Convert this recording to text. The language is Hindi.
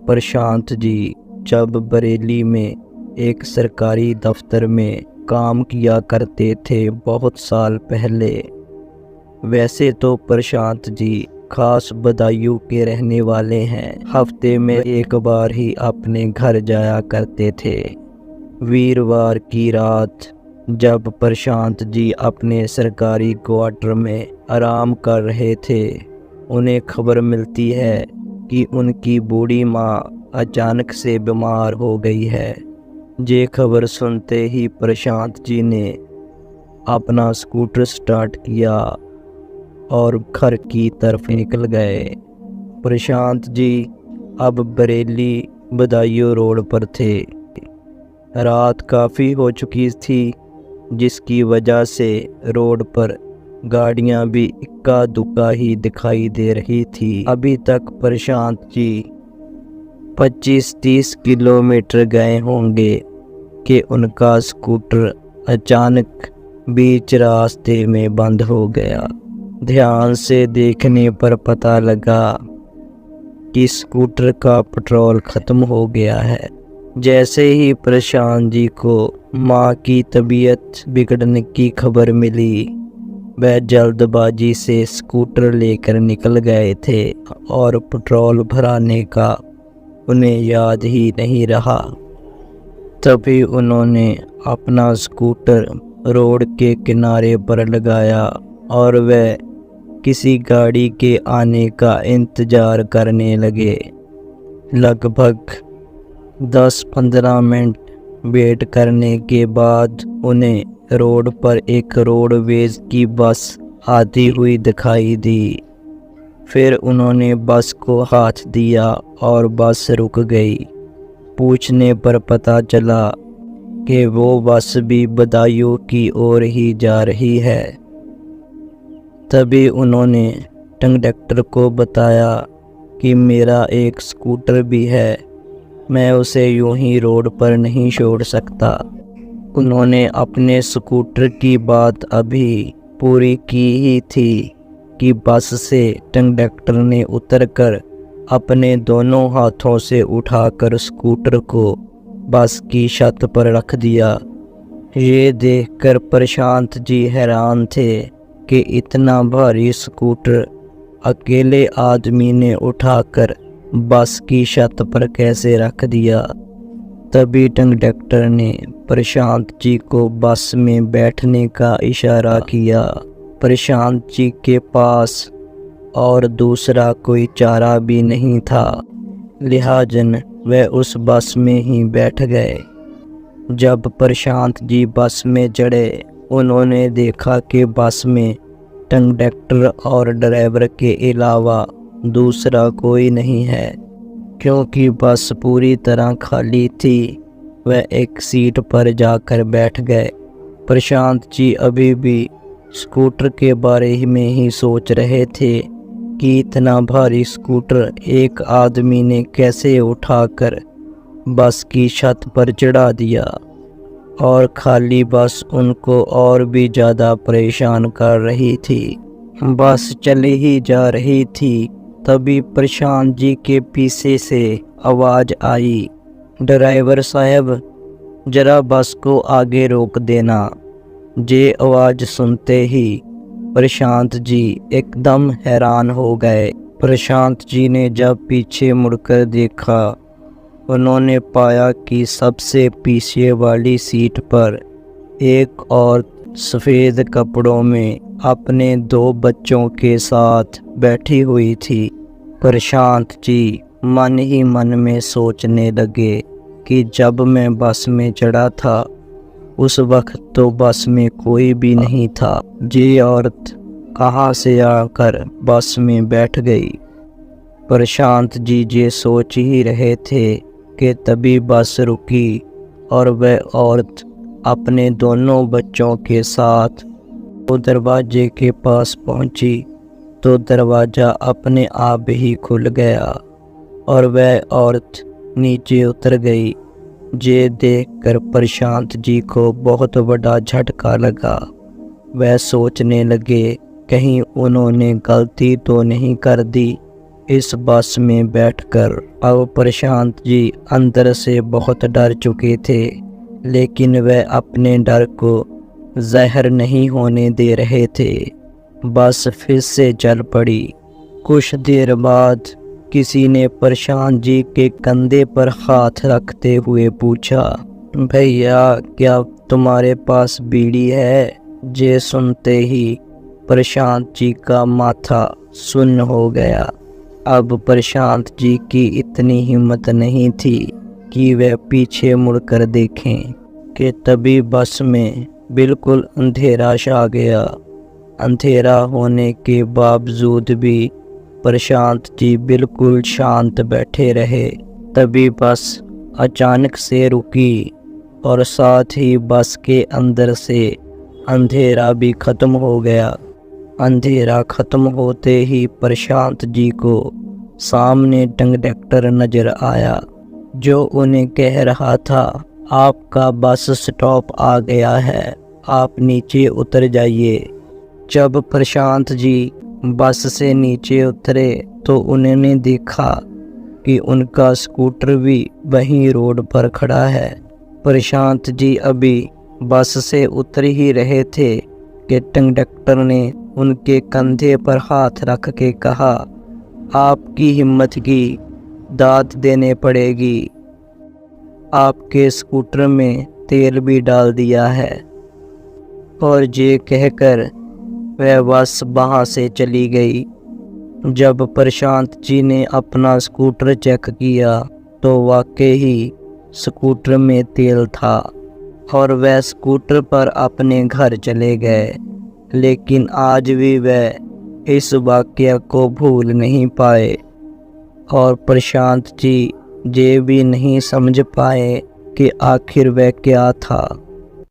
प्रशांत जी जब बरेली में एक सरकारी दफ्तर में काम किया करते थे बहुत साल पहले। वैसे तो प्रशांत जी खास बदायूं के रहने वाले हैं। हफ्ते में एक बार ही अपने घर जाया करते थे। वीरवार की रात जब प्रशांत जी अपने सरकारी क्वार्टर में आराम कर रहे थे, उन्हें खबर मिलती है कि उनकी बूढ़ी माँ अचानक से बीमार हो गई है। ये खबर सुनते ही प्रशांत जी ने अपना स्कूटर स्टार्ट किया और घर की तरफ निकल गए। प्रशांत जी अब बरेली बदायूं रोड पर थे। रात काफ़ी हो चुकी थी, जिसकी वजह से रोड पर गाड़ियां भी इक्का दुक्का ही दिखाई दे रही थी। अभी तक प्रशांत जी 25-30 किलोमीटर गए होंगे कि उनका स्कूटर अचानक बीच रास्ते में बंद हो गया। ध्यान से देखने पर पता लगा कि स्कूटर का पेट्रोल ख़त्म हो गया है। जैसे ही प्रशांत जी को माँ की तबीयत बिगड़ने की खबर मिली, वह जल्दबाजी से स्कूटर लेकर निकल गए थे और पेट्रोल भराने का उन्हें याद ही नहीं रहा। तभी उन्होंने अपना स्कूटर रोड के किनारे पर लगाया और वह किसी गाड़ी के आने का इंतज़ार करने लगे। लगभग 10-15 मिनट वेट करने के बाद उन्हें रोड पर एक रोडवेज की बस आती हुई दिखाई दी। फिर उन्होंने बस को हाथ दिया और बस रुक गई। पूछने पर पता चला कि वो बस भी बदायूं की ओर ही जा रही है। तभी उन्होंने कंडक्टर को बताया कि मेरा एक स्कूटर भी है, मैं उसे यूं ही रोड पर नहीं छोड़ सकता। उन्होंने अपने स्कूटर की बात अभी पूरी की ही थी कि बस से कंडक्टर ने उतरकर अपने दोनों हाथों से उठाकर स्कूटर को बस की छत पर रख दिया। ये देखकर प्रशांत जी हैरान थे कि इतना भारी स्कूटर अकेले आदमी ने उठाकर बस की छत पर कैसे रख दिया। तभी कंडक्टर ने प्रशांत जी को बस में बैठने का इशारा किया। प्रशांत जी के पास और दूसरा कोई चारा भी नहीं था, लिहाजन वह उस बस में ही बैठ गए। जब प्रशांत जी बस में चढ़े, उन्होंने देखा कि बस में कंडक्टर और ड्राइवर के अलावा दूसरा कोई नहीं है, क्योंकि बस पूरी तरह खाली थी। वह एक सीट पर जाकर बैठ गए। प्रशांत जी अभी भी स्कूटर के बारे में ही सोच रहे थे कि इतना भारी स्कूटर एक आदमी ने कैसे उठाकर बस की छत पर चढ़ा दिया, और खाली बस उनको और भी ज़्यादा परेशान कर रही थी। बस चली ही जा रही थी, तभी प्रशांत जी के पीछे से आवाज़ आई, ड्राइवर साहब जरा बस को आगे रोक देना। ये आवाज़ सुनते ही प्रशांत जी एकदम हैरान हो गए। प्रशांत जी ने जब पीछे मुड़कर देखा, उन्होंने पाया कि सबसे पीछे वाली सीट पर एक औरत सफ़ेद कपड़ों में अपने 2 बच्चों के साथ बैठी हुई थी। प्रशांत जी मन ही मन में सोचने लगे कि जब मैं बस में चढ़ा था उस वक्त तो बस में कोई भी नहीं था, ये औरत कहाँ से आकर बस में बैठ गई। प्रशांत जी ये सोच ही रहे थे कि तभी बस रुकी और वह औरत अपने दोनों बच्चों के साथ वो दरवाजे के पास पहुंची तो दरवाज़ा अपने आप ही खुल गया और वह औरत नीचे उतर गई। ये देखकर प्रशांत जी को बहुत बड़ा झटका लगा। वह सोचने लगे कहीं उन्होंने गलती तो नहीं कर दी। इस बस में बैठकर अब प्रशांत जी अंदर से बहुत डर चुके थे, लेकिन वह अपने डर को ज़ाहिर नहीं होने दे रहे थे। बस फिर से चल पड़ी। कुछ देर बाद किसी ने प्रशांत जी के कंधे पर हाथ रखते हुए पूछा, भैया क्या तुम्हारे पास बीड़ी है? ये सुनते ही प्रशांत जी का माथा सुन्न हो गया। अब प्रशांत जी की इतनी हिम्मत नहीं थी कि वह पीछे मुड़कर देखें कि तभी बस में बिल्कुल अंधेरा छा गया। अंधेरा होने के बावजूद भी प्रशांत जी बिल्कुल शांत बैठे रहे। तभी बस अचानक से रुकी और साथ ही बस के अंदर से अंधेरा भी ख़त्म हो गया। अंधेरा ख़त्म होते ही प्रशांत जी को सामने कंडक्टर नज़र आया, जो उन्हें कह रहा था, आपका बस स्टॉप आ गया है, आप नीचे उतर जाइए। जब प्रशांत जी बस से नीचे उतरे तो उन्होंने देखा कि उनका स्कूटर भी वहीं रोड पर खड़ा है। प्रशांत जी अभी बस से उतर ही रहे थे कि कंडक्टर ने उनके कंधे पर हाथ रख के कहा, आपकी हिम्मत की दाद देने पड़ेगी, आपके स्कूटर में तेल भी डाल दिया है। और ये कहकर वह बस वहाँ से चली गई। जब प्रशांत जी ने अपना स्कूटर चेक किया तो वाकई ही स्कूटर में तेल था और वह स्कूटर पर अपने घर चले गए। लेकिन आज भी वह इस वाक़या को भूल नहीं पाए और प्रशांत जी ये भी नहीं समझ पाए कि आखिर वह क्या था।